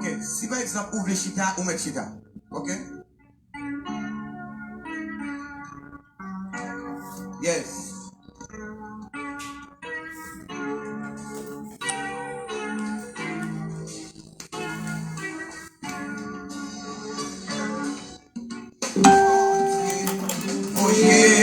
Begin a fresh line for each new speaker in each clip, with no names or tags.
Ok, si par exemple, ouvre chita ou met chita. Ok? Yes. Oh yeah.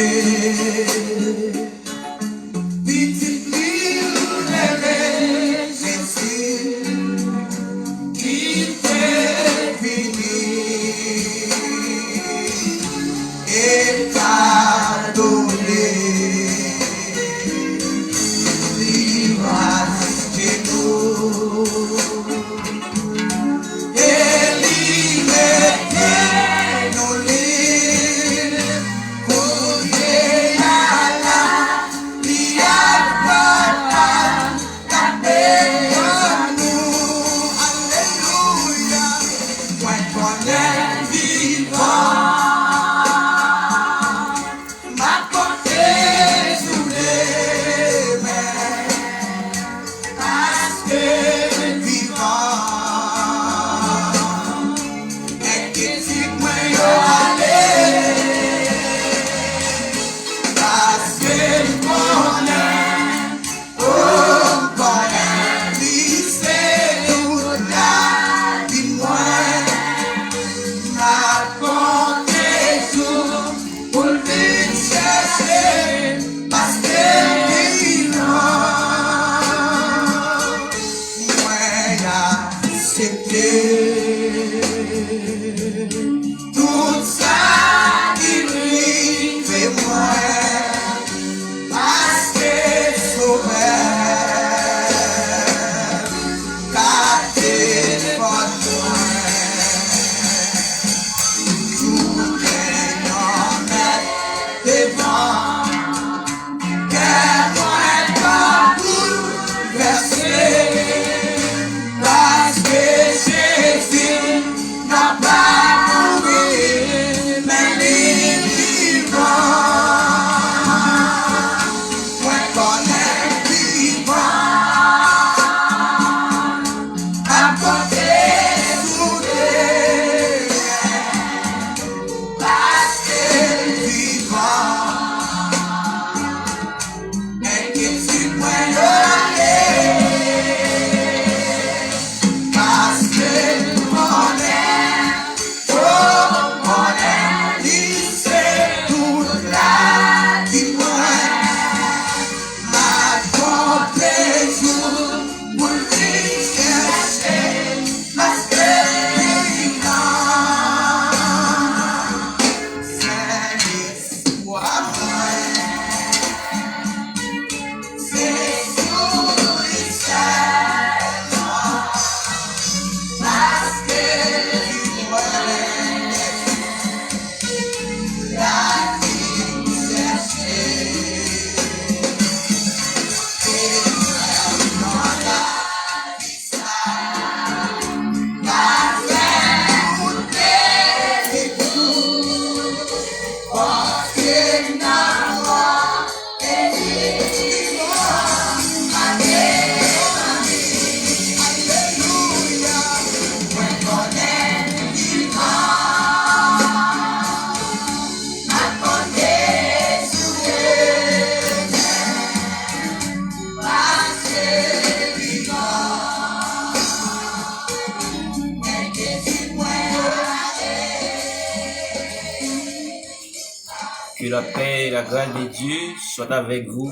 Que la paix et la grâce de Dieu soient avec vous.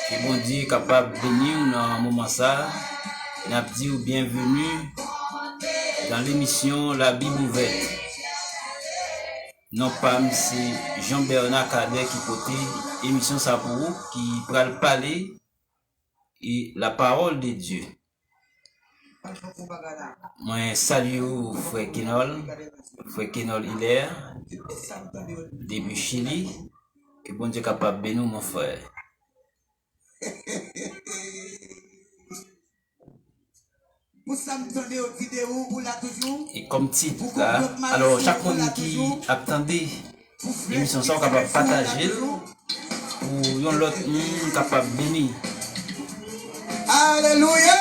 Que bon Dieu est capable de bénir dans un moment ça. N'a dit bienvenue dans l'émission La Bible ouverte. Non pas c'est Jean-Bernard Cadet qui côté émission ça pour vous qui va parler et la parole de Dieu. Moi salue frère Kenol Hilaire depuis Chili. Que bon Dieu est capable de bénir mon frère. Et comme titre là, alors chaque monde qui attendait l'émission sont capable de partager pour l'autre monde capable de bénir.
Alléluia.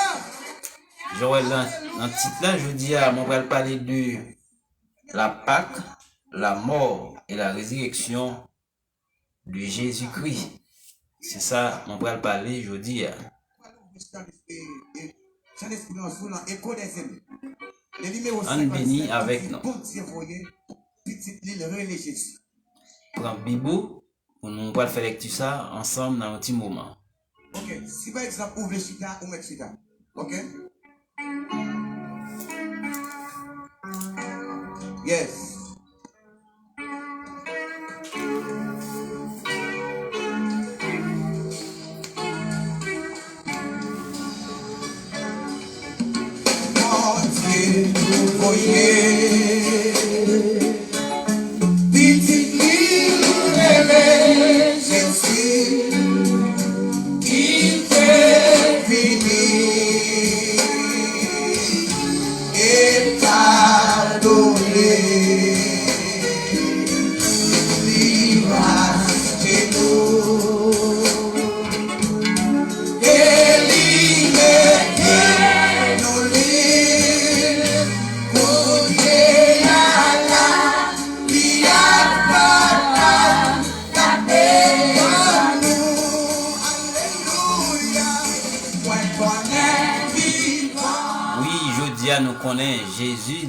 Joël, dans le titre là, je dis à mon va parler de la Pâque, la mort et la résurrection de Jésus-Christ. C'est ça, mon va parler, je dis. On bénit avec nous. Prends Bibo, pour nous faire lecture ça ensemble dans un petit moment.
Ok, si par exemple, ouvre le chita ou met chita. Ok? Yes.
Nous connaissons Jésus,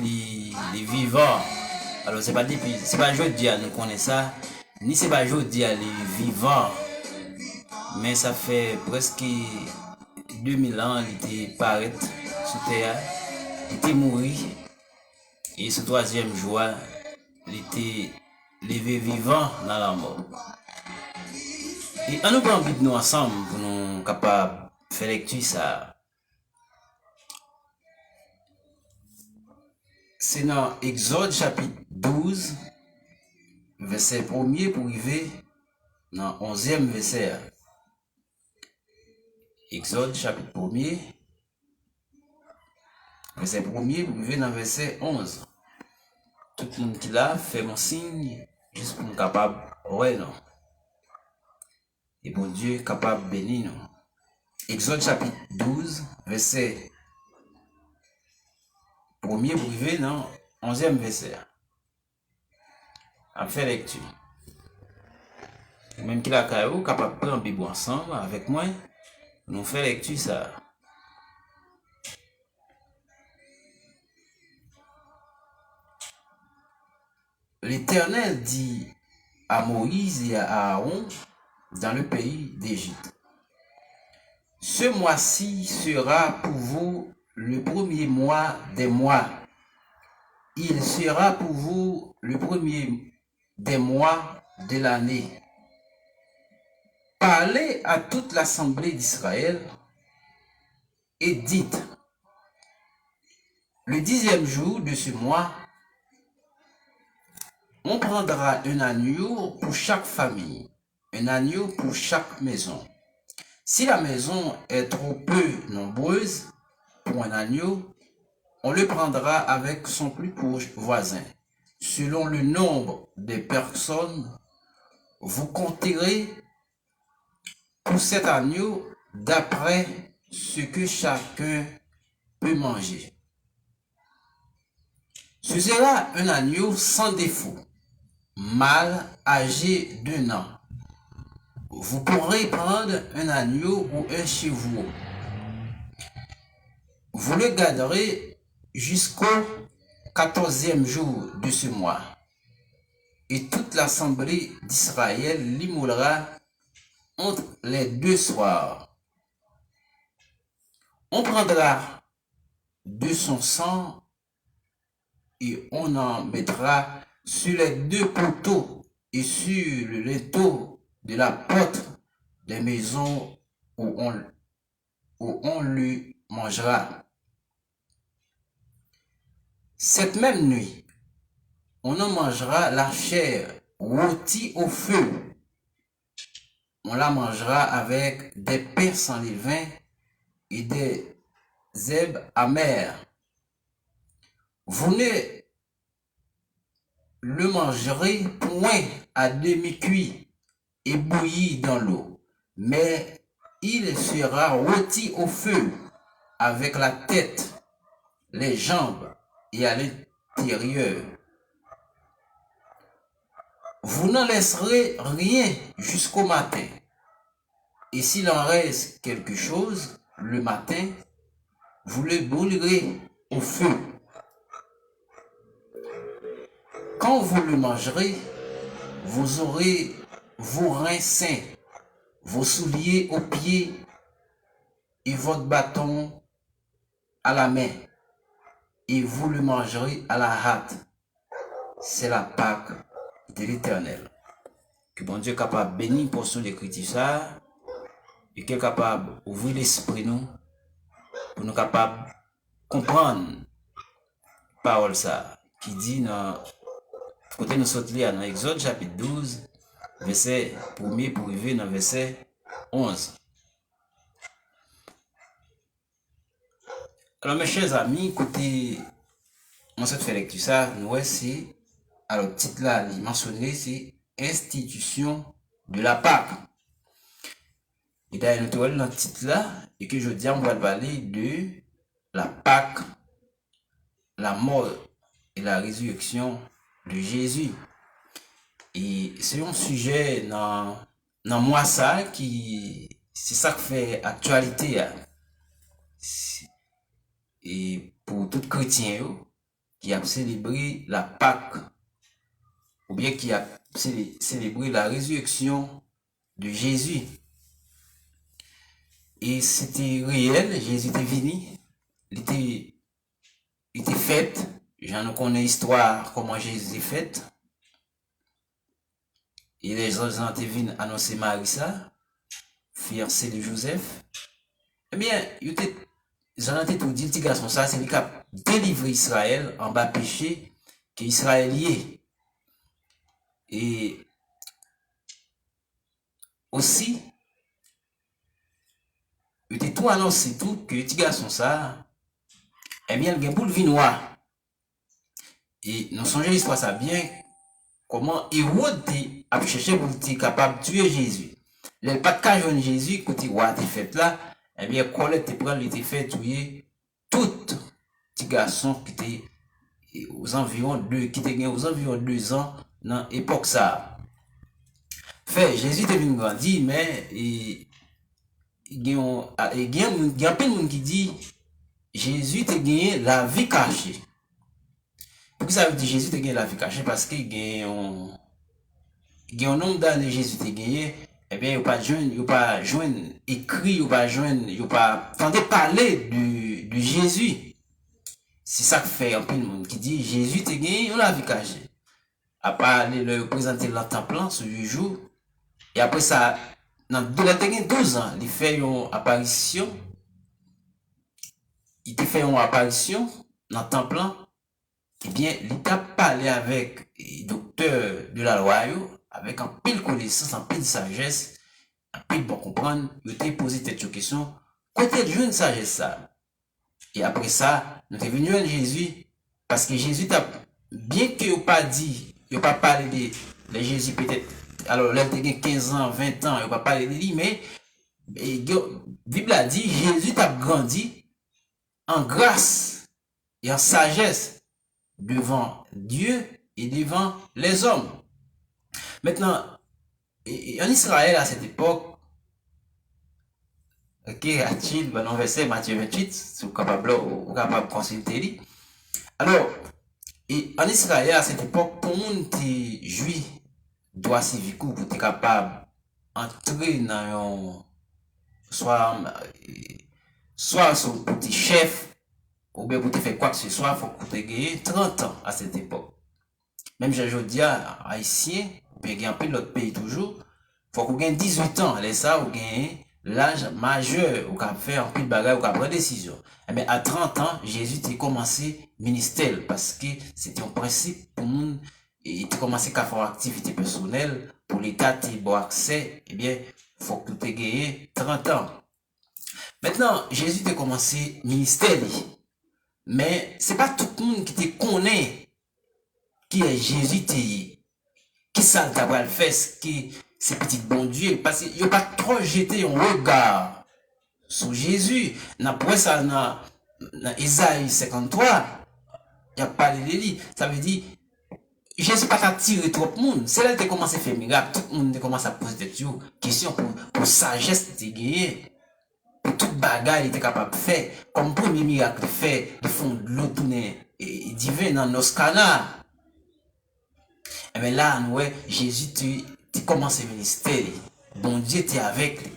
les vivants. Alors c'est pas depuis, c'est pas aujourd'hui nous connaissons ça, ni c'est pas aujourd'hui les vivants, mais ça fait presque 2000 ans il était paraître sur terre, il était mort et ce troisième jour il était levé vivant dans la mort. Et on nous prend Bible nous ensemble pour nous capables de faire lecture ça. C'est dans Exode chapitre 12, verset 1er pour arriver dans 11e verset. Exode chapitre 1er, verset 1er pour arriver dans verset 11. Tout le monde qui l'a fait mon signe, juste pour nous capable, ouais non. Et bon Dieu capable de bénir nous. Exode chapitre 12, verset 1er pour arriver dans 11e verset. À faire lecture. Même qui la caillou, capable de prendre Bible ensemble avec moi, nous faire lecture ça. L'Éternel dit à Moïse et à Aaron dans le pays d'Égypte: ce mois-ci sera pour vous le premier mois des mois. Il sera pour vous le premier des mois de l'année. Parlez à toute l'assemblée d'Israël et dites: le 10e jour de ce mois, on prendra un agneau pour chaque famille, un agneau pour chaque maison. Si la maison est trop peu nombreuse pour un agneau, on le prendra avec son plus proche voisin. Selon le nombre de personnes, vous compterez pour cet agneau d'après ce que chacun peut manger. Ce sera un agneau sans défaut, mâle âgé d'1 an. Vous pourrez prendre un agneau ou un chevreau. Vous le garderez jusqu'au 14e jour de ce mois. Et toute l'assemblée d'Israël l'immolera entre les 2 soirs. On prendra de son sang et on en mettra sur les 2 poteaux et sur le linteau de la porte des maisons où on le mangera. Cette même nuit, on en mangera la chair rôtie au feu. On la mangera avec des pains sans levain et des herbes amères. Vous ne le mangerez point à demi-cuit et bouilli dans l'eau, mais il sera rôti au feu avec la tête les jambes et à l'intérieur. Vous n'en laisserez rien jusqu'au matin. Et s'il en reste quelque chose, le matin, vous le brûlerez au feu. Quand vous le mangerez, vous aurez vos reins sains, vos souliers aux pieds et votre bâton à la main. Et vous le mangerez à la hâte. C'est la Pâque de l'Éternel. Que bon Dieu est capable de bénir pour son écriture ça, et qu'il est capable d'ouvrir l'esprit nous, pour nous capables de comprendre la parole ça, qui dit dans côté nous sommes dans Exode chapitre 12, verset 1er pour arriver dans verset 11. Alors mes chers amis, côté on se fait lecture ça, nous c'est alors le titre là, il mentionné c'est institution de la Pâque. Et d'ailleurs, nous avons dans le titre là, et que je dis, on va parler de la Pâque, la mort et la résurrection de Jésus. Et c'est un sujet dans moi ça qui, c'est ça qui fait actualité. Hein. Et pour tout chrétien qui a célébré la Pâque, ou bien qui a célébré la résurrection de Jésus. Et c'était réel, Jésus était venu, il était fait, j'en connais l'histoire, comment Jésus est fait. Et les gens étaient venus annoncer Marie ça, fiancée de Joseph. Eh bien, j'en ai tout dit, le petit garçon ça, c'est lui qui a délivré Israël en bas péché, qu'Israël y est. Et aussi, il était tout annoncé tout que petit garçon ça, eh bien, il a pour le vin noir. Et nous songeons l'histoire ça bien, comment Hérode a cherché pour être capable de tuer Jésus. Le pas de cas jeune Jésus, côté roi était fait là, eh bien, Colette était fait tuer tout petit garçon qui était aux environs 2 ans dans l'époque ça. Fait, Jésus était venu grandir, mais il y a plein de monde qui dit Jésus a gagné la vie cachée. Pourquoi ça veut dire Jésus a gagné la vie cachée? Parce qu'il y a un nombre d'années Jésus a gagné, eh bien, il n'y a pas joindre écrit, il n'y a pas entendu parler de Jésus. C'est ça que fait un peu de monde qui dit Jésus a gagné la vie cachée. À part le présenter dans le temple ce jour, et après ça, dans 12 ans, il fait une apparition. Il te fait une apparition dans le temple. Eh bien, il t'a parlé avec le docteur de la loi, avec un pile connaissance, un pile sagesse, un pile bon comprendre. Il t'a posé cette question. Côté de jeune sagesse ça. Et après ça, nous sommes venus à Jésus, parce que Jésus t'a, bien qu'il n'ait pas dit, il n'a pas parlé de Jésus peut-être. Alors, là, il a 15 ans, 20 ans, il n'a pas parlé de lui, mais la Bible a dit, Jésus t'a grandi en grâce et en sagesse devant Dieu et devant les hommes. Maintenant, en Israël, à cette époque, ok, a-t-il, dans le verset Matthieu 28, si vous êtes capable de consulter. Alors, et en Israël, à cette époque, pour le monde qui est juif, droit civique pour être capable d'entrer dans un soit son petit chef ou bien pour te faire quoi que ce soit, il faut que tu aies 30 ans à cette époque. Même je dis à haïtien, ou bien un peu l'autre pays toujours, il faut qu'on gagne 18 ans, et ça, ou gagne l'âge majeur, ou qu'on fait un peu de bagage, ou qu'on prend décision. Mais à 30 ans, Jésus a commencé ministère, parce que c'était un principe pour nous. Et il a commencé à faire une activité personnelle pour l'État qui a bon accès, eh bien, il faut que tu aies gagné 30 ans. Maintenant, Jésus a commencé ministère. Mais c'est pas tout le monde qui te connaît qui est Jésus, qui ça t'a le fait, qui c'est petit bon Dieu, parce qu'il n'y a pas trop jeté un regard sur Jésus. Après ça, dans Isaïe 53, il a parlé de lui. Ça veut dire, Jésus pas attiré trop de monde. C'est là qu'il a commencé à faire miracle. Tout le monde a commencé à poser des questions pour sagesse de gagner. Pour toute bagarre, il était capable de faire. Comme premier miracle de faire, de fond de l'eau tourner divin dans nos canards. Et bien là, nous, Jésus, tu commences à ministère. Bon Dieu, tu es avec lui.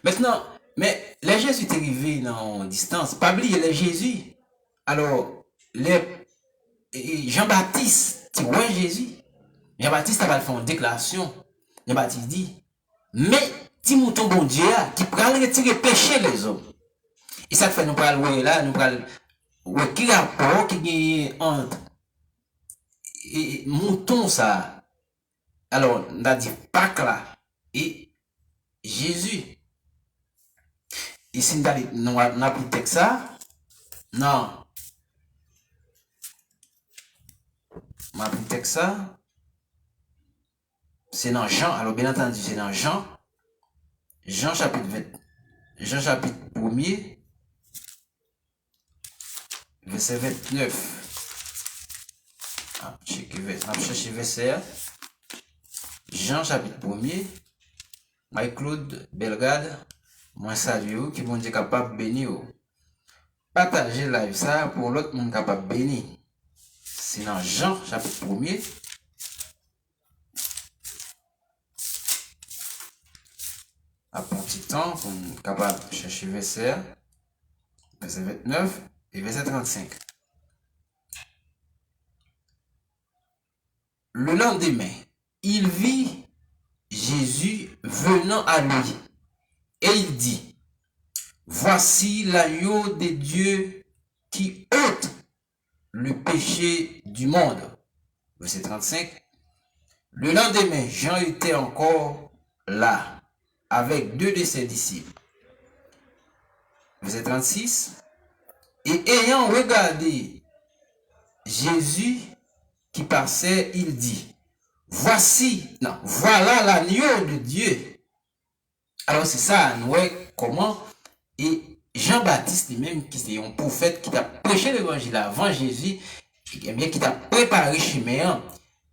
Maintenant, mais les Jésus est arrivé dans distance. Pas oublier les Jésus. Alors, Jean-Baptiste, tu vois Jésus. Jean-Baptiste a fait une déclaration. Jean-Baptiste dit, mais ti mouton bon Dieu qui pral retirer péché les hommes. Et ça fait nous pral là, nous pral qui rapport qui gagne entre et mouton ça. Alors, on a dit Pâques là et Jésus. Ici, nous avons pris texte ça. Non. On a pris texte ça. C'est dans Jean. Alors, bien entendu, c'est dans Jean. Jean chapitre 1er, verset 29. On cherche verset. Jean chapitre 1er. Marie-Claude Belgade. Moi, salue qui vont dire capable de bénir. Partagez live ça pour l'autre monde capable de bénir. C'est dans Jean chapitre 1er. À un petit temps, pour être capable de chercher verset 29 et verset 35. Le lendemain, il vit Jésus venant à lui. Et il dit, voici l'agneau de Dieu qui ôte le péché du monde. Verset 35. Le lendemain, Jean était encore là, avec deux de ses disciples. Verset 36. Et ayant regardé Jésus qui passait, il dit, voilà l'agneau de Dieu. Alors c'est ça, nous voyons comment, et Jean-Baptiste lui-même, qui est un prophète, qui a prêché l'évangile avant Jésus, qui t'a préparé chemin,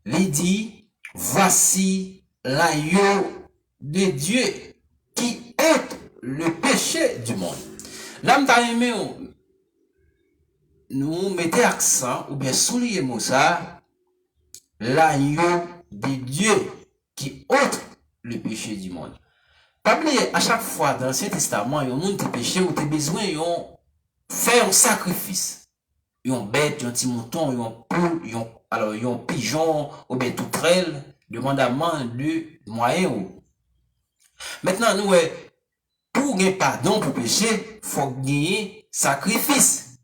lui dit, voici l'agneau de Dieu qui ôte le péché du monde. Là, nous mettons accent, ou bien souligner ça, l'agneau de Dieu qui ôte le péché du monde. Pas oublier, à chaque fois dans l'Ancien Testament, il y a un monde qui péché ou tu as besoin de faire un sacrifice. Il y a un bête, il y a un petit mouton, il y a un poule, il y a un pigeon, ou bien tout trelle, demandamment de moyens. Maintenant, nous, pour gagner pardon pour péché, il faut gagner sacrifice.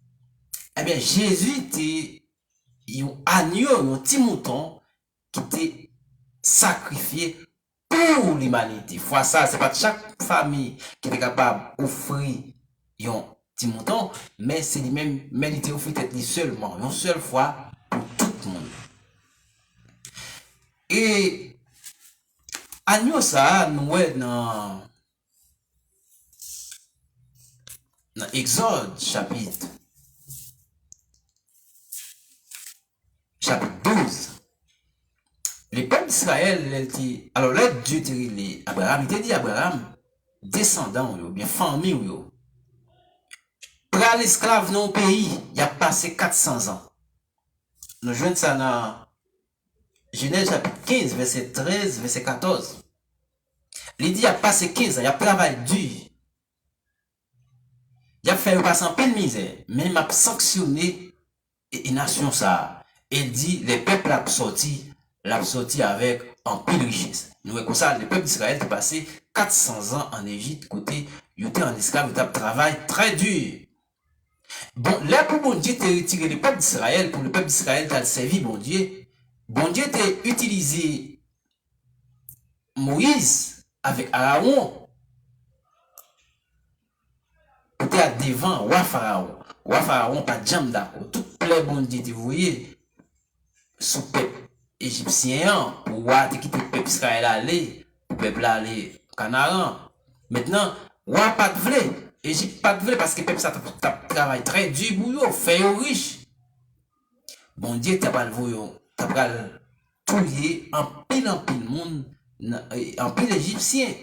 Eh bien, Jésus était un agneau, un petit mouton qui était sacrifié pour l'humanité. Fois ça, c'est pas chaque famille qui est capable d'offrir un petit mouton, mais c'est lui-même, mais il était offert seulement, une seule fois pour tout le monde. Et agneau ça, nous dans Exode chapitre 12. Le peuple d'Israël, alors là, Dieu t'a dit Abraham, il t'a dit Abraham, descendant, bien famille, pour l'esclave dans le pays, il a passé 400 ans. Nous jouons ça dans Genèse chapitre 15, verset 13, verset 14. Il dit, il a passé 15 ans, il a travaillé dur. Il a fait passer en peine misère, mais il a sanctionné les nations ça. Il dit, les peuples l'ont sorti avec un pile de richesse. Nous voyons comme ça, le peuple d'Israël a passé 400 ans en Égypte, côté, il était en esclave, il a travaillé très dur. Bon, là, pour bon Dieu, tu as retiré le peuple d'Israël, pour le peuple d'Israël, tu as servi bon Dieu t'a utilisé Moïse avec Aaron pour être devant roi Pharaon. Roi Pharaon, pas de jambe d'accord. Tout plein bon Dieu, tu voyais, sous peuple égyptien, pour voir quitter le peuple Israël aller, le peuple aller Canaan. Maintenant, roi pas de vrai. Égypte pas de vrai parce que peuple ça travaille très dur pour eux, fait eux riche. Bon Dieu t'a pas le touiller en pile monde, en pile égyptien.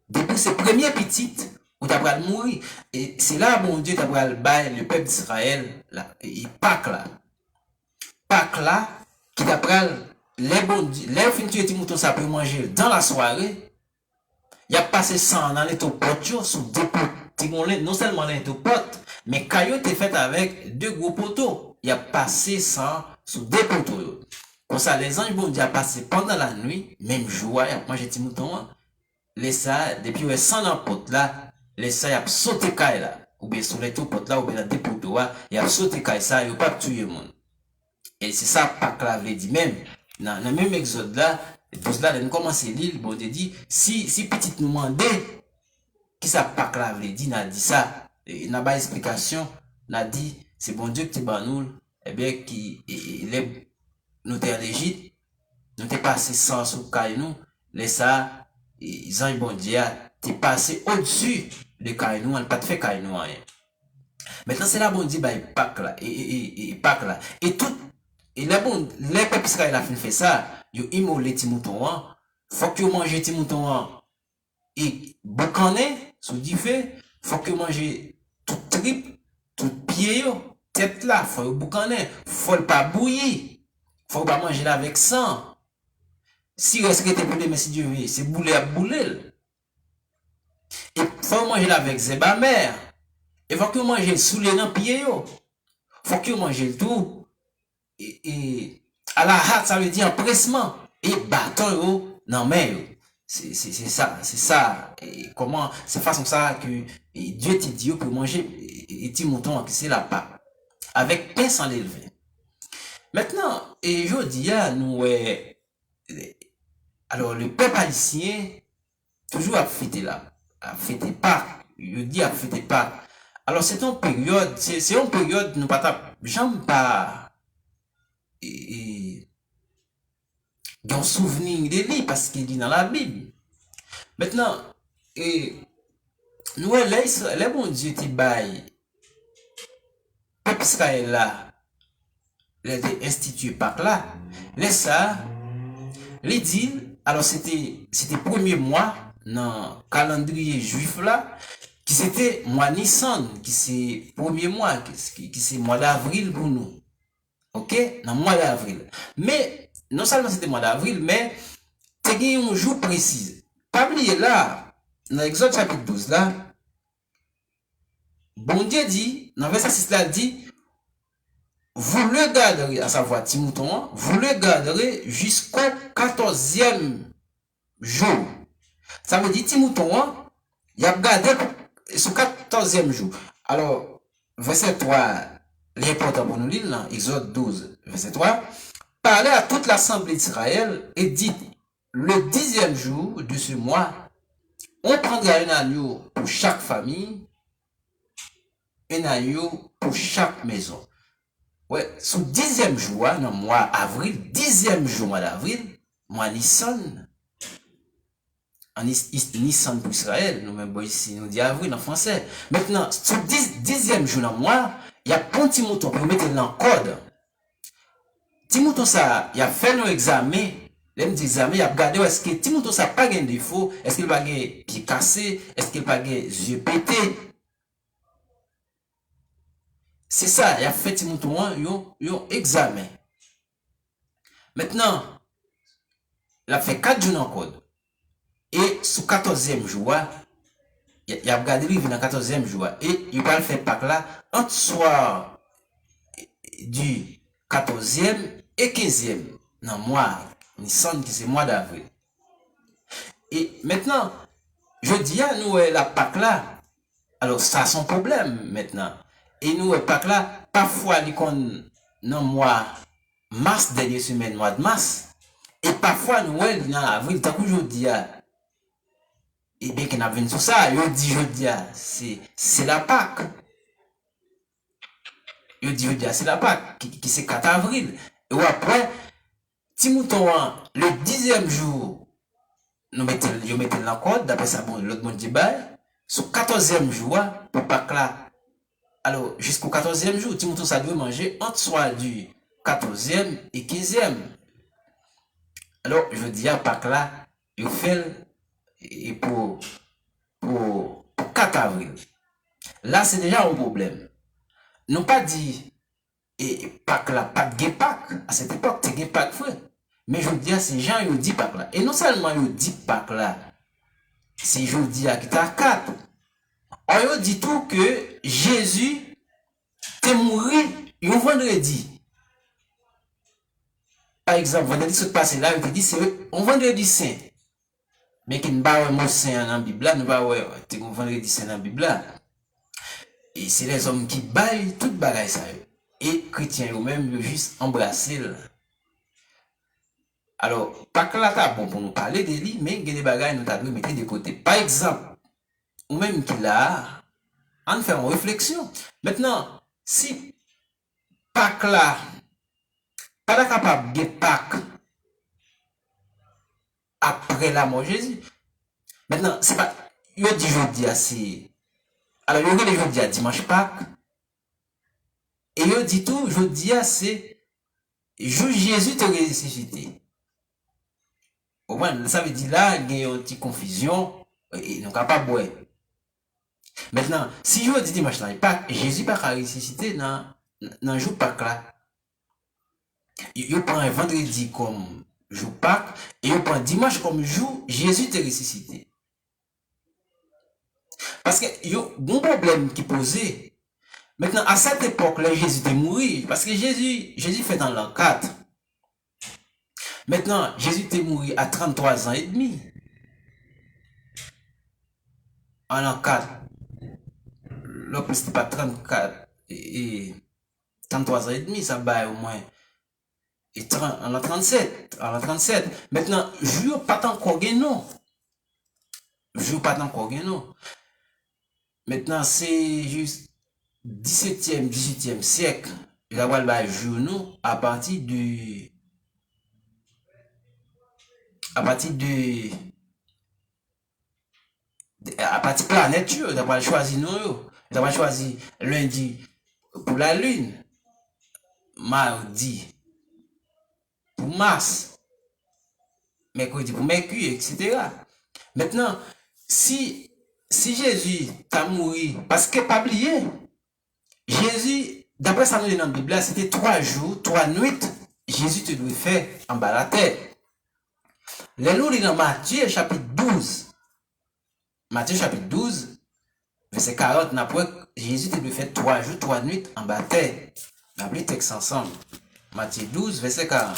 Depuis ses premières petites, où t'as pas mourir. Et c'est là, bon Dieu, t'as pas le bail, le peuple d'Israël, là, et Pâques là. Pâques là, qui t'a pas les bon Dieu, les fins tu es mouton ça peut manger dans la soirée. Il a passé 100 dans les potes sous deux potes. Non seulement les potes, mais caillou t'es fait avec deux gros poteaux. Il a passé 100 sous deux poteaux. Comme ça, les anges bon Dieu a passé pendant la nuit, même jour, il a mangé petit mouton. Les ça, depuis ouais, 100 dans pot là, les ça, il a sauté caille là. Ou bien sur les tout potes là, ou bien dans des poteaux là, il a sauté caille ça, il a pas tué le monde. Et c'est ça, Pâques là, veut dire même, dans le même exode là, tous là, nous commençons l'île, bon, Dieu dit, si petit nous demandait, qui ça Pâques là, veut dire, n'a dit ça, et n'a pas explication, n'a dit, c'est bon Dieu qui te nous, eh bien, qui, nous t'es en Égypte, nous t'es passé sans sous caille nous, les ça, ils ont bon Dieu, t'es passé au-dessus de caille nous, on n'a pas fait caille nous, rien. Maintenant, c'est là, bon Dieu, bah, Pâques là, et Pâques là, et tout, et les bon, les peuples Israël a fait ça, ils immolé ti mouton, faut que vous mangez ti mouton, et boucané, sous du fait, faut que vous mangez tout trip, tout pied, tête là, faut boucané, faut pas bouillir, faut pas manger là avec sang. Si reste que t'es poulet, mais si Dieu veut, c'est boulet à boulet. Et faut manger là avec zéba mère. Et faut que vous mangez sous les dans pied, faut que vous mangez tout. Et à la hâte, ça veut dire empressement. Et bâton, non mais, c'est ça. Et comment, c'est façon ça que Dieu te dit pour manger et petit mouton, c'est la Pâque. Avec pain sans l'élever. Maintenant, et je dis, nous, alors le peuple haïtien, toujours à fêter là, à fêter Pâques. Je dis à fêter Pâques. Alors c'est une période, c'est une période, nous pas, j'aime pas, et un souvenir de lui parce qu'il dit dans la Bible. Maintenant, et nous, les bon Dieu qui bail, peuple Israël là, les institué par là, les ça, les dit, alors c'était premier mois dans le calendrier juif là, qui c'était mois Nissan, qui c'est premier mois, qui c'est mois d'avril pour nous. Ok? Dans le mois d'avril. Mais, non seulement c'était le mois d'avril, mais, c'était un jour précis. Pas oublier là, dans l'Exode chapitre 12 là, bon Dieu dit, dans verset 6 là, dit, vous le garderez, à savoir Timouton, vous le garderez jusqu'au 14e jour. Ça veut dire Timouton, il a gardé ce 14e jour. Alors, verset 3, l'important pour nous lire, dans Exode 12, verset 3, parlez à toute l'assemblée d'Israël et dites, le 10e jour de ce mois, on prendra un agneau pour chaque famille, un agneau pour chaque maison. Ouais, sous 10e jour, dans le mois avril, 10e jour mois d'avril, mois Nissan, en Nissan pour Israël, nous même ici, nous dit avril en français. Maintenant, sous 10e jour dans le mois, il y a un petit mouton pour mettre dans le code. Petit mouton ça, il a fait un examen, il a regardé est-ce que petit mouton ça pas de défaut, est-ce qu'il pas de pied cassé, est-ce qu'il pas de yeux pétés. C'est ça, il a fait petit mouton un examen. Maintenant, il a fait 4 jours dans le code. Et sous 14e jour, il a regardé lui dans le 14e jour. Et il va le faire Pâques là, entre soir du 14e et 15e. Dans le mois, Nissan, qui c'est le mois d'avril. Et maintenant, je dis à nous, la Pâques là, alors ça a son problème maintenant. Et nous, Pâques là, parfois, dans le mois mars, dernière semaine, mois de mars, et parfois, nous, dans avril, tant que je dis, et bien qu'on a venu sur ça, je dis, c'est la Pâques. Je dis, c'est la Pâques, qui c'est 4 avril. Et après, Timouton, le 10e jour, nous mettons dans le code, d'après ça, bon, l'autre monde dit, Sur 14e jour, pour Pâques là, alors jusqu'au 14e jour, tu ça doit manger entre soit du 14e et 15e. Alors, je dis à Pâques là, il fait et pour 4 avril. Là, c'est déjà un problème. Nous pas dit, et Pâques là, pas de Pâques. À cette époque, c'est Pâques, frère. Mais je dis à ces gens, ils disent Pâques là. Et non seulement ils disent Pâques là, c'est je dis à qui t'a 4. On dit tout que Jésus est mort un vendredi. Par exemple, vendredi ce passé là, il te dit c'est un vendredi saint. Mais qui ne va pas saint dans la Bible, nous va un vendredi saint dans la Bible. Et c'est les hommes qui baillent toute bagaille ça. Et chrétiens eux-mêmes, juste embrasser. Alors, pas que là, t'as bon pour nous parler de lui, mais il y a des bagailles nous t'avons mettre de côté. Par exemple, ou même qu'il a, en faire une réflexion. Maintenant, si Pâques là, pas capable de Pâques après la mort de Jésus. Maintenant, c'est pas, il dit jeudi assez. Alors, il y a les jeudi à dimanche Pâques. Et il dit tout, jeudi c'est jour Jésus te ressuscité. Au moins, ça veut dire là, il y a une petite confusion, et nous pas boire. Maintenant, si je dis dimanche, Jésus pas ressuscité dans le jour Pâques là. Il prend un vendredi comme jour Pâques, et il prend dimanche comme jour Jésus te ressuscité. Parce que il y a un bon problème qui posait. Maintenant, à cette époque, là, Jésus était mort. Parce que Jésus fait dans l'an 4. Maintenant, Jésus était mort à 33 ans et demi. En l'an 4. Là, c'était pas 34 et 33 ans et demi, ça va au moins. Et en l'an 37. En l'an 37. Maintenant, je ne pas encore non. Je ne pas encore non. Maintenant, c'est juste 17e, 18e siècle. Il va le journaux à partir de planète, il va choisir nous. Il va choisir lundi pour la lune, mardi pour Mars, mercredi pour Mercure, etc. Maintenant, si Jésus t'a mouru, parce que pas oublié, Jésus, d'après ça nous dit dans la Bible, c'était 3 jours, 3 nuits, Jésus te devait faire en bas la terre. Les nous dans Matthieu chapitre 12. Matthieu chapitre 12, verset 40, Jésus te devait faire 3 jours, 3 nuits en bas la terre. On a pris le texte ensemble. Matthieu 12, verset 40.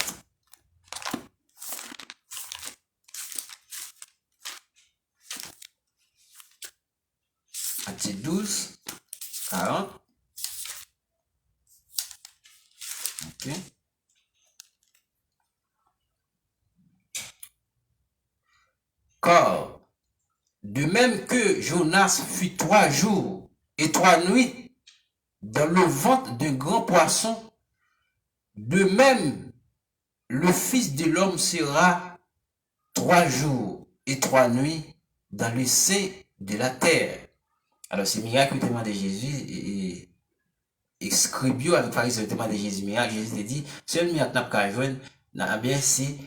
Matthieu 12, 40. Ok. Car, de même que Jonas fut 3 jours et 3 nuits dans le ventre d'un grand poisson, de même le Fils de l'homme sera 3 jours et 3 nuits dans le sein de la terre. Alors, c'est miracle tellement de Jésus et scribio avec Pharisien tellement de Jésus miracle. Jésus dit, seul miracle n'a pas joindre, bien c'est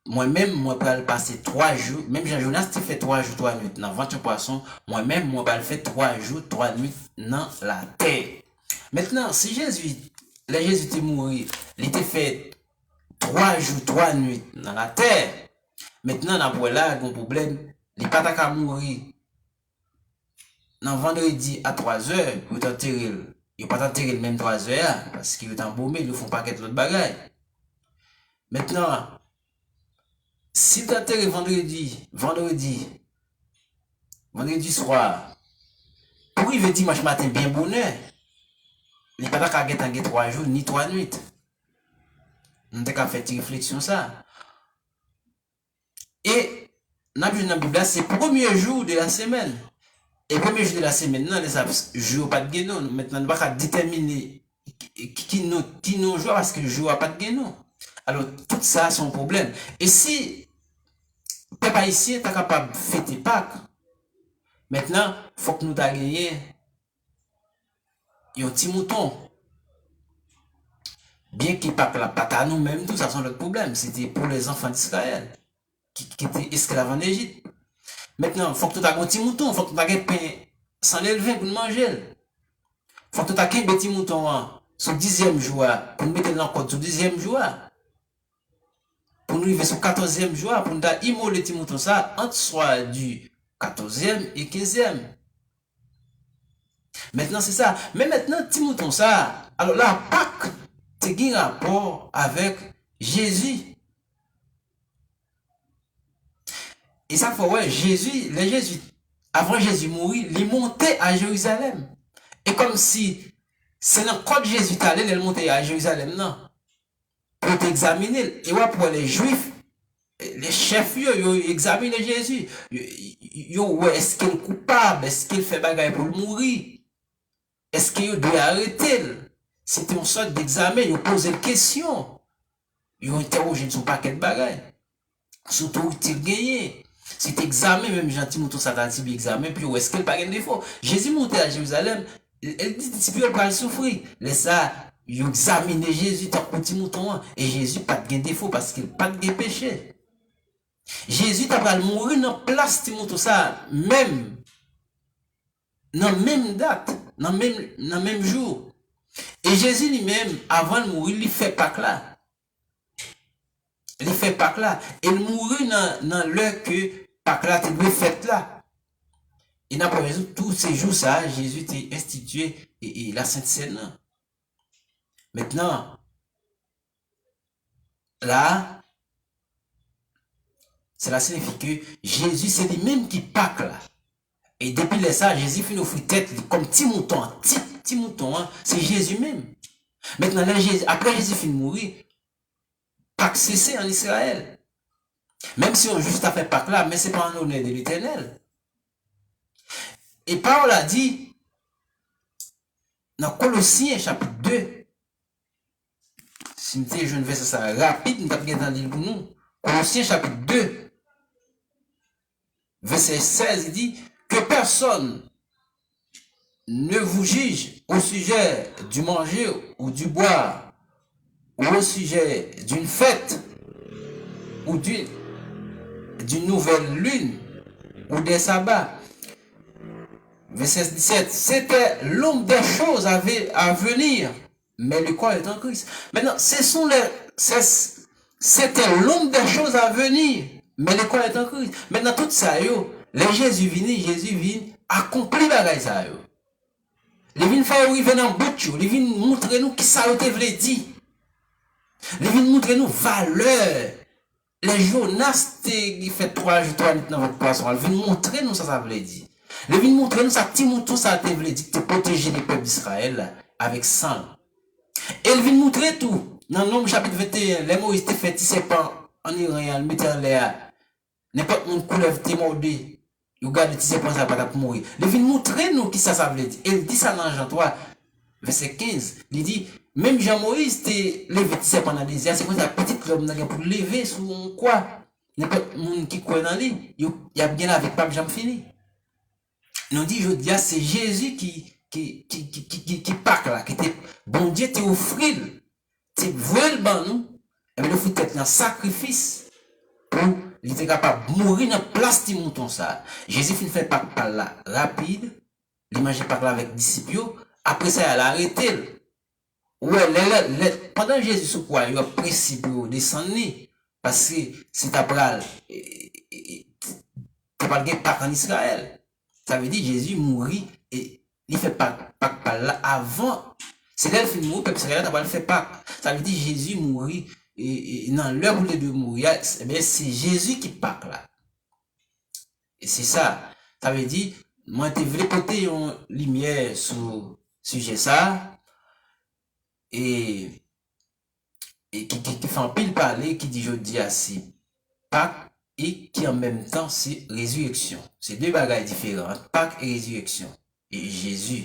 moi-même, moi, je passer 3 jours, même Jean-Jonas, tu fais 3 jours, 3 nuits dans le ventre du poisson, moi-même, moi, je faire 3 jours, 3 nuits dans la terre. Maintenant, si Jésus était mort, il était fait 3 jours, 3 nuits dans la terre. Maintenant, on a là un problème, il n'est pas qu'à mourir. Dans vendredi à 3 heures, il est enterré. Il n'est pas enterré même 3 heures, parce qu'il est embaumé, ils ne font pas quelque chose de bagaille. Maintenant, si tu enterré vendredi soir, pour y dimanche matin bien bonheur, il n'est pas qu'à gagner 3 jours ni 3 nuits. On a fait une réflexion ça. Et dans la Bible, c'est le premier jour de la semaine. Et le premier jour de la semaine, non, les jours pas de guénon. Maintenant, on ne va pas déterminer qui nous joue parce que le jour n'a pas de guénon. Alors, tout ça, c'est un problème. Et si tu n'es pas ici, tu es capable de fêter Pâques, Maintenant, faut que nous t'a gagné un petit mouton. Bien qu'il pas la pâte à nous-mêmes, tout ça, c'est notre problème. C'était pour les enfants d'Israël qui étaient esclaves en Égypte. Maintenant, faut que tu aies un petit mouton, faut que tu aies un pain sans l'élever pour manger. Faut que tu aies un petit mouton sur le 10e jour, pour nous mettre dans le code sur le 10e jour. Pour nous arriver sur le 14e jour, pour nous immoler le petit mouton ça, entre soit du 14e et 15e. Maintenant, c'est ça. Mais maintenant, petit mouton ça, alors là, Pâques, c'est un rapport avec Jésus. Et ça fait, ouais, Jésus, les Jésus, avant Jésus mourir, il montait à Jérusalem. Et comme si, c'est dans quand Jésus allait, il montait à Jérusalem, non. Pour t'examiner. Et ouais, pour les Juifs, les chefs, ils examinent Jésus. Ouais, est-ce qu'il est coupable? Est-ce qu'il fait bagaille pour mourir? Est-ce qu'il doit arrêter? C'était une sorte d'examen, ils posaient des questions. Ils ont interrogé sur paquet de bagaille. Surtout où il gagné. C'est examen, même gentil mouton ça t'a dit examen, puis où est-ce qu'il pas de défaut? Jésus montait à Jérusalem, elle dit, puis elle pas souffrir. Laisse ça, ils ont examiné Jésus, t'as petit mouton, et Jésus pas de défaut parce qu'il pas de péché. Jésus t'a pas mourir dans place de mouton ça, même, dans même date, dans même jour. Et Jésus lui-même, avant de mourir, il fait Pâques là. Il fait Pâques là. Il mourit dans l'heure que Pâques là, tu dois faire là. Et n'a pas raison, tous ces jours ça, Jésus t'a institué et la Sainte Seine là. Maintenant, là, cela signifie que Jésus, c'est lui-même qui Pâques là. Et depuis ça, Jésus fait nous offrir tête comme petit mouton, petit mouton, hein, c'est Jésus même. Maintenant, là, après Jésus finit de mourir, Pâques cessé en Israël. Même si on juste a fait Pâques là, mais c'est pas en honneur de l'Éternel. Et Paul a dit, dans Colossiens chapitre 2, si je ne fais ça rapide, nous avons dans l'île pour nous. Colossiens chapitre 2, verset 16, il dit, que personne ne vous juge au sujet du manger ou du boire, ou au sujet d'une fête, ou d'une nouvelle lune, ou des sabbats. Verset 17, c'était l'ombre des choses à venir, mais le corps est en Christ. Maintenant, c'était l'ombre des choses à venir, mais le corps est en Christ. Maintenant, tout ça, les Jésus vient accomplir la ça, yo. Il vient faire arriver dans le bout, il vient montrer nous qui ça veut dire. Il vient montrer nous valeur. Les Jonas, qui fait 3 jours, 3 nuits dans votre poisson, il vient montrer nous ça veut dire. Il vient montrer nous ça petit mouton ça veut dire de protéger les peuples d'Israël avec sang. Et il vient montrer tout. Dans le Nombre chapitre 21, les Moïse te fait tisser pas en Iran, le mettre en l'air. N'importe mon couleur te mordé. Vous gardez tisser pas ça pour mourir. Il vient montrer nous qui ça veut dire. Il dit ça dans Jean 3, verset 15. Il dit, même Jean-Moïse te levé tisser pendant des heures. C'est comme ça, petite l'homme pour lever sous quoi? N'importe monde qui croit dans lui, il y a bien avec pas jamais fini. Nous dit, je dis, c'est Jésus qui Pâques là, qui était, bon Dieu te offrir, te voué le ban nous, et bien le faut être un sacrifice pour il était capable de mourir dans la place de mouton ça. Jésus finit fait Pâques par là, rapide, il mangeait Pâques là avec disciples, après ça, il a arrêté. Ouais, pendant Jésus sous quoi, il a précipité descendre, parce que c'est après, tu pas de Pâques en Israël. Ça veut dire Jésus mourit et il fait Pâques par là avant. C'est là le film mourir, parce que là, il fait Pâques. Ça veut dire Jésus mourit et dans l'heure où il de mourir, c'est Jésus qui Pâques là. Et c'est ça. Ça veut dire, moi, je voulais porter une lumière sur sujet ça et qui fait un pile parler, qui dit, je dis assez Pâques. Et qui en même temps, c'est résurrection. C'est deux bagages différents. Pâques et résurrection. Et Jésus.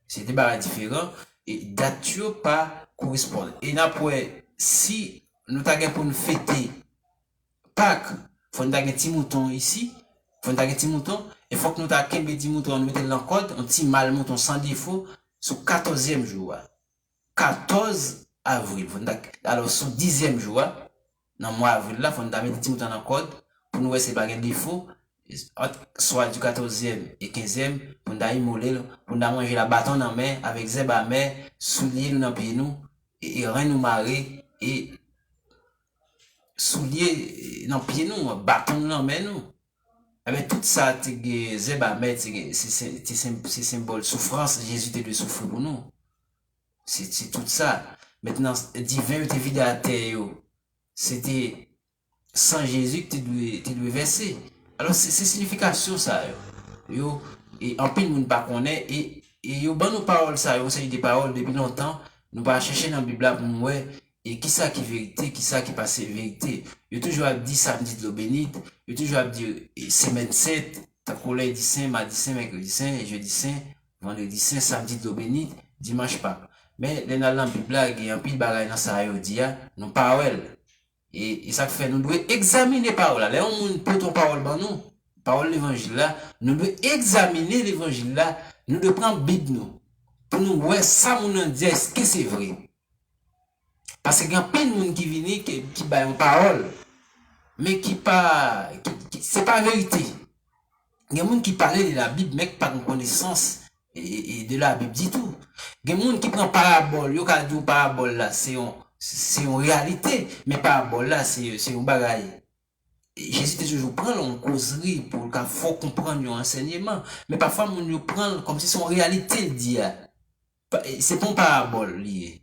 C'est deux bagages différents. Et datio pas correspondent. Et après, si nous avons pour nous fêter Pâques, il faut nous avoir un petit mouton ici. Il faut nous avoir un petit mouton. Il faut que nous t'accueillions, petit mouton, nous mettons l'encode, un petit mal mouton sans défaut, sur 14e jour. 14 avril. Alors, sur 10e jour, dans le mois avril, là, il faut nous mettre petit mouton l'encode, pour nous essayer de pas de défaut, soit du 14e et 15e, pour nous immoler, pour nous manger la bâton dans la main, avec zèbre à main, soulier nous dans pied nous, et rien nous marrer, et soulier dans pied nous, bâton nous dans main nous. Avec tout ça, zèbre à main, c'est symbole souffrance, Jésus te de souffrir pour nous. C'est tout ça. Maintenant, divin était vide à terre, c'était sans Jésus que tu dois verser. Alors, c'est signification ça, yo. Et en pile, nous ne pas connaît, et yo, ban nos paroles ça, yo, c'est des paroles depuis longtemps, nous pas chercher dans la Bible pour nous, et qui ça qui est vérité, qui ça qui passe vérité. Yo toujours dit samedi de l'eau bénite, yo toujours dit semaine 7, ta collègue dit saint, mardi saint, mercredi saint, jeudi saint, vendredi saint, samedi de l'eau bénite, dimanche pas. Mais les dans la Bible, il y a un pile bagaille dans ça, yo dit, nos paroles. Et ça fait, nous devons examiner parole là. Là, on peut ton parole dans nous. Parole l'évangile là. Nous devons examiner l'évangile là. Nous devons prendre Bible nous. Pour nous voir ça, nous dit, est-ce que c'est vrai? Parce qu'il y a plein de monde qui vient, qui bat une parole, mais qui pas, c'est pas vérité. Il y a des gens qui parlent de la Bible, mais qui pas de connaissance et de la Bible du tout. Il y a des gens qui prennent parabole, il y a des parabole là, c'est une réalité, mais parabole là, c'est un bagaille. Jésus toujours prend en causerie pour qu'il faut comprendre l'enseignement, mais parfois on le prend comme si c'est une réalité dit. C'est pas une parabole lié.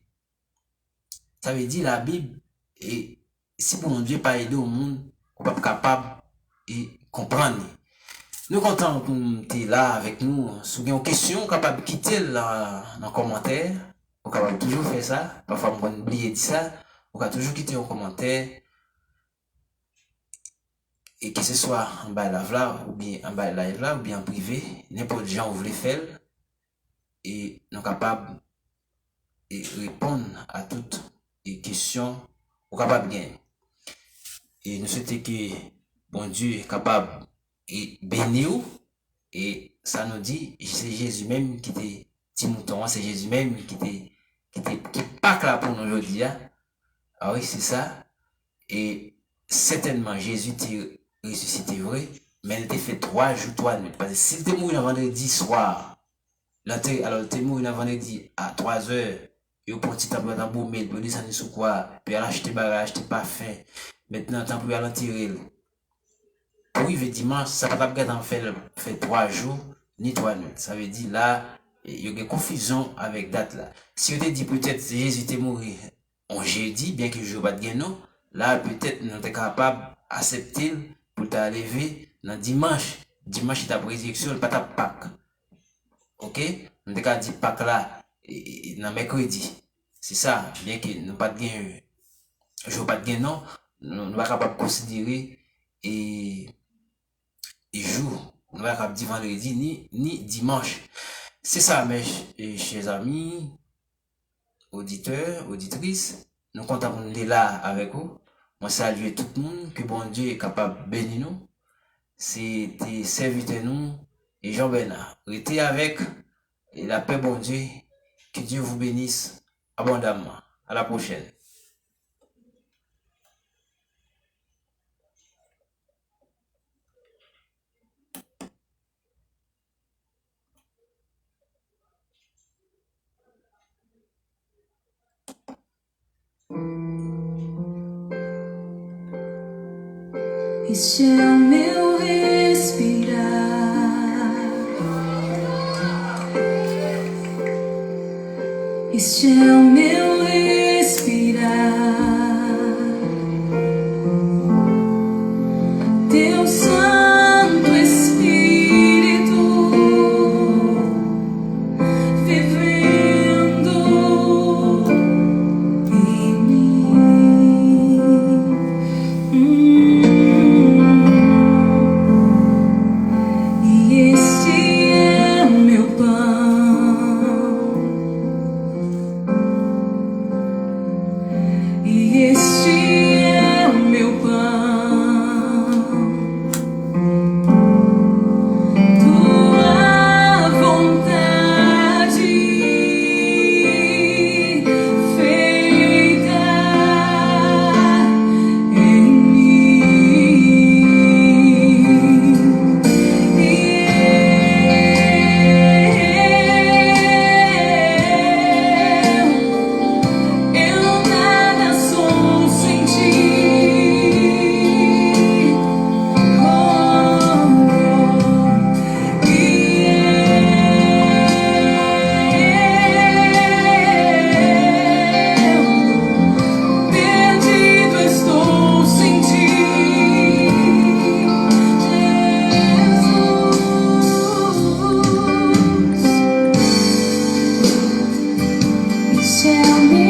Ça veut dire la Bible, et si pour mon Dieu pas aider au monde, on pas capable de comprendre. Nous comptons que tu es là avec nous. Si vous avez une question, capable de quitter dans les commentaires. Vous capable toujours faire ça. Parfois, on oublie de ça. Vous pouvez toujours quitter un commentaire. Et que ce soit en bas de live là, ou bien en bas de live là, ou bien en privé, n'importe gens vous voulez faire. Et nous sommes capables de répondre à toutes les questions. Vous capable de gagner. Et nous souhaitons que bon Dieu est capable et bénir. Et ça nous dit, c'est Jésus même qui était petit mouton, c'est Jésus même qui pas là pour nous aujourd'hui. Ah oui, c'est ça. Et certainement, Jésus était ressuscité vrai, mais il était fait 3 jours, 3 nuits. Parce que s'il était mort le vendredi soir, alors il était mort le vendredi à 3 heures, il a pris un petit temps pour l'embaumer, il a descendu sous quoi, puis il a acheté bagage, acheté parfum. Maintenant, tant pour aller tirer. Pour arriver dimanche, ça ne peut pas faire 3 jours, ni 3 nuits. Ça veut dire là, il y a une confusion avec date là. Si on te dit peut-être Jésus était mort en jeudi, bien que je ne pas de non, là peut-être nous sommes capables d'accepter pour t'arriver dans dimanche. Dimanche, c'est ta résurrection, pas ta Pâques. Ok? Nous sommes capables de dire Pâques là, dans mercredi. C'est ça, bien que nous pas de gain, je pas de gain non, nous ne sommes pas capables de considérer et jour. Nous ne sommes pas capables de dire vendredi ni dimanche. C'est ça, mes chers amis, auditeurs, auditrices. Nous comptons nous là avec vous. Moi, salue tout le monde, que bon Dieu est capable de bénir nous. C'était serviteur nous et Jean Bernard. Restez avec et la paix, bon Dieu. Que Dieu vous bénisse abondamment. À la prochaine.
Este é o meu respirar. Este é o meu respirar. Teu Santo Espírito vivendo em mim. E este é o meu pão. E Tell me